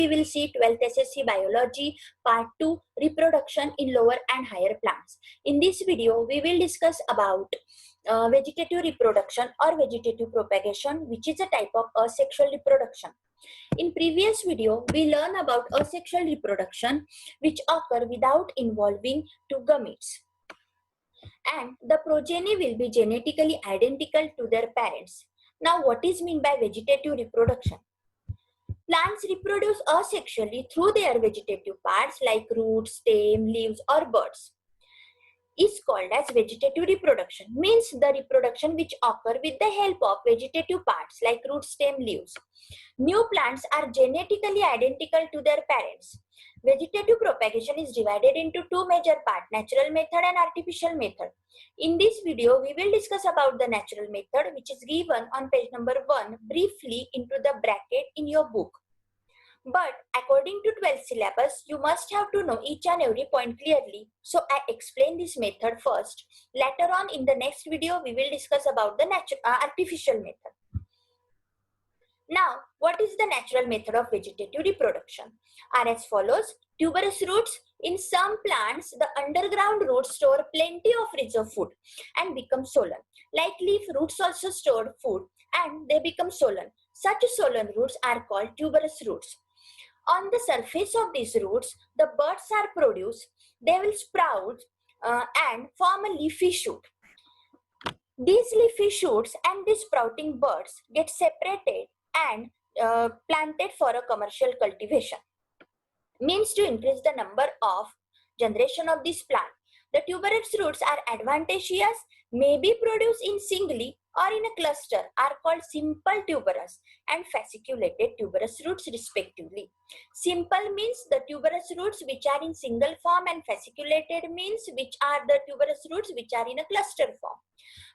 we will see 12th SSC Biology Part 2 Reproduction in Lower and Higher Plants. In this video, we will discuss about vegetative reproduction or vegetative propagation, which is a type of asexual reproduction. In previous video, we learned about asexual reproduction, which occur without involving two gametes. And the progeny will be genetically identical to their parents. Now, what is meant by vegetative reproduction? Plants reproduce asexually through their vegetative parts like roots, stem, leaves or buds. Is called as vegetative reproduction, means the reproduction which occur with the help of vegetative parts like roots, stem, leaves. New plants are genetically identical to their parents. Vegetative propagation is divided into two major parts, natural method and artificial method. In this video, we will discuss about the natural method, which is given on page number 1 briefly into the bracket in your book. But according to 12th syllabus, you must have to know each and every point clearly. So I explain this method first. Later on in the next video, we will discuss about the artificial method. Now, what is the natural method of vegetative reproduction? Are as follows. Tuberous roots. In some plants, the underground roots store plenty of reserve food and become swollen. Like leaf, roots also store food and they become swollen. Such swollen roots are called tuberous roots. On the surface of these roots, the buds are produced. They will sprout and form a leafy shoot. These leafy shoots and these sprouting buds get separated and planted for a commercial cultivation. Means to increase the number of generation of this plant. The tuberous roots are advantageous, may be produced in singly or in a cluster, are called simple tuberous and fasciculated tuberous roots respectively. Simple means the tuberous roots which are in single form, and fasciculated means which are the tuberous roots which are in a cluster form.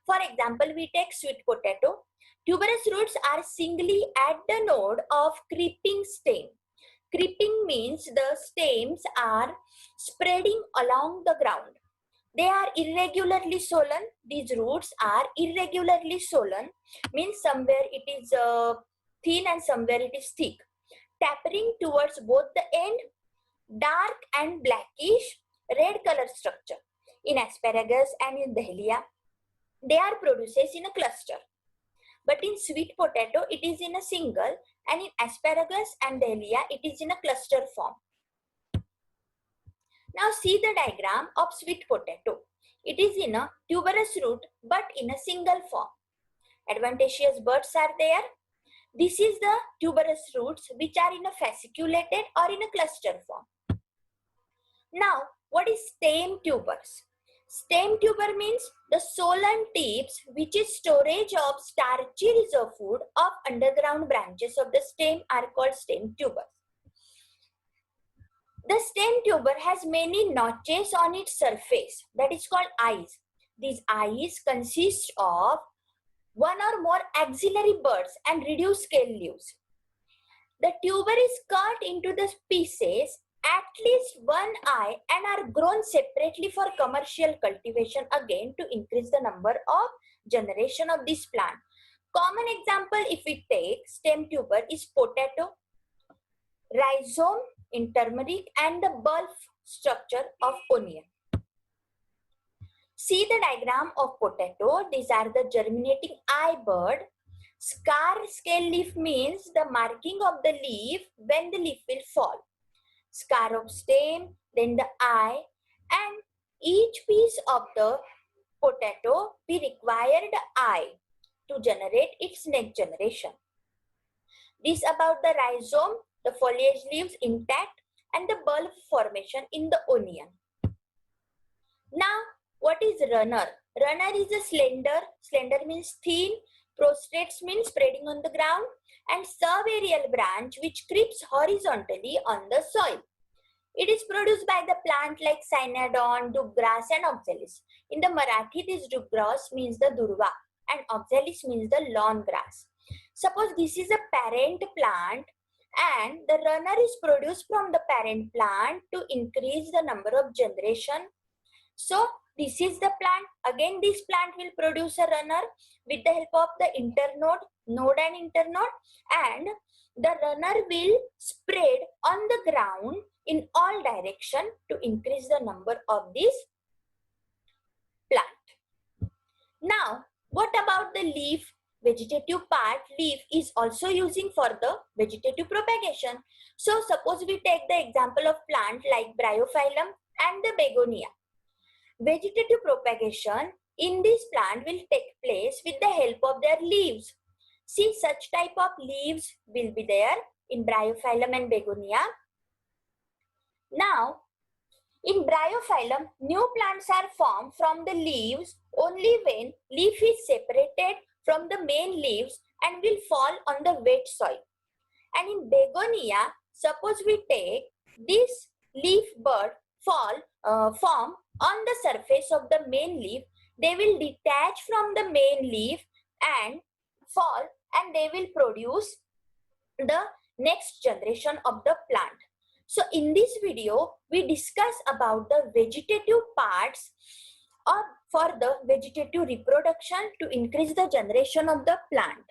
For example, we take sweet potato. Tuberous roots are singly at the node of creeping stem. Creeping means the stems are spreading along the ground. They are irregularly swollen. These roots are irregularly swollen, means somewhere it is thin and somewhere it is thick. Tapering towards both the end, dark and blackish red color structure. In asparagus and in dahlia, they are produced in a cluster. But in sweet potato, it is in a single, and in asparagus and dahlia, it is in a cluster form. Now see the diagram of sweet potato. It is in a tuberous root but in a single form. Adventitious buds are there. This is the tuberous roots which are in a fasciculated or in a cluster form. Now, what is stem tubers? Stem tuber means the swollen tips, which is storage of starchy reserve food of underground branches of the stem, are called stem tubers. The stem tuber has many notches on its surface, that is called eyes. These eyes consist of one or more axillary buds and reduced scale leaves. The tuber is cut into the pieces, at least one eye, and are grown separately for commercial cultivation, again to increase the number of generation of this plant. Common example if we take stem tuber is potato, rhizome in turmeric, and the bulb structure of onion. See the diagram of potato. These are the germinating eye bud. Scar scale leaf means the marking of the leaf when the leaf will fall. Scar of stem, then the eye, and each piece of the potato we require the eye to generate its next generation. This about the rhizome, the foliage leaves intact, and the bulb formation in the onion. Now, what is runner? Runner is a slender. Slender means thin. Prostrates means spreading on the ground. And subaerial branch which creeps horizontally on the soil. It is produced by the plant like cynodon, dubgrass and oxalis. In the Marathi, this dubgrass means the durva and oxalis means the lawn grass. Suppose this is a parent plant and the runner is produced from the parent plant to increase the number of generation. So this is the plant. Again, this plant will produce a runner with the help of the internode, node and internode, and The runner will spread on the ground in all direction to increase the number of this plant. Now, what about the leaf? Vegetative part leaf is also using for the vegetative propagation. So suppose we take the example of plant like bryophyllum and the begonia. Vegetative propagation in this plant will take place with the help of their leaves. See, such type of leaves will be there in bryophyllum and begonia. Now, in bryophyllum, new plants are formed from the leaves only when leaf is separated from the main leaves and will fall on the wet soil. And in begonia, suppose we take this leaf bud form on the surface of the main leaf, they will detach from the main leaf and fall, and they will produce the next generation of the plant. So in this video, we discuss about the vegetative parts or for the vegetative reproduction to increase the generation of the plant.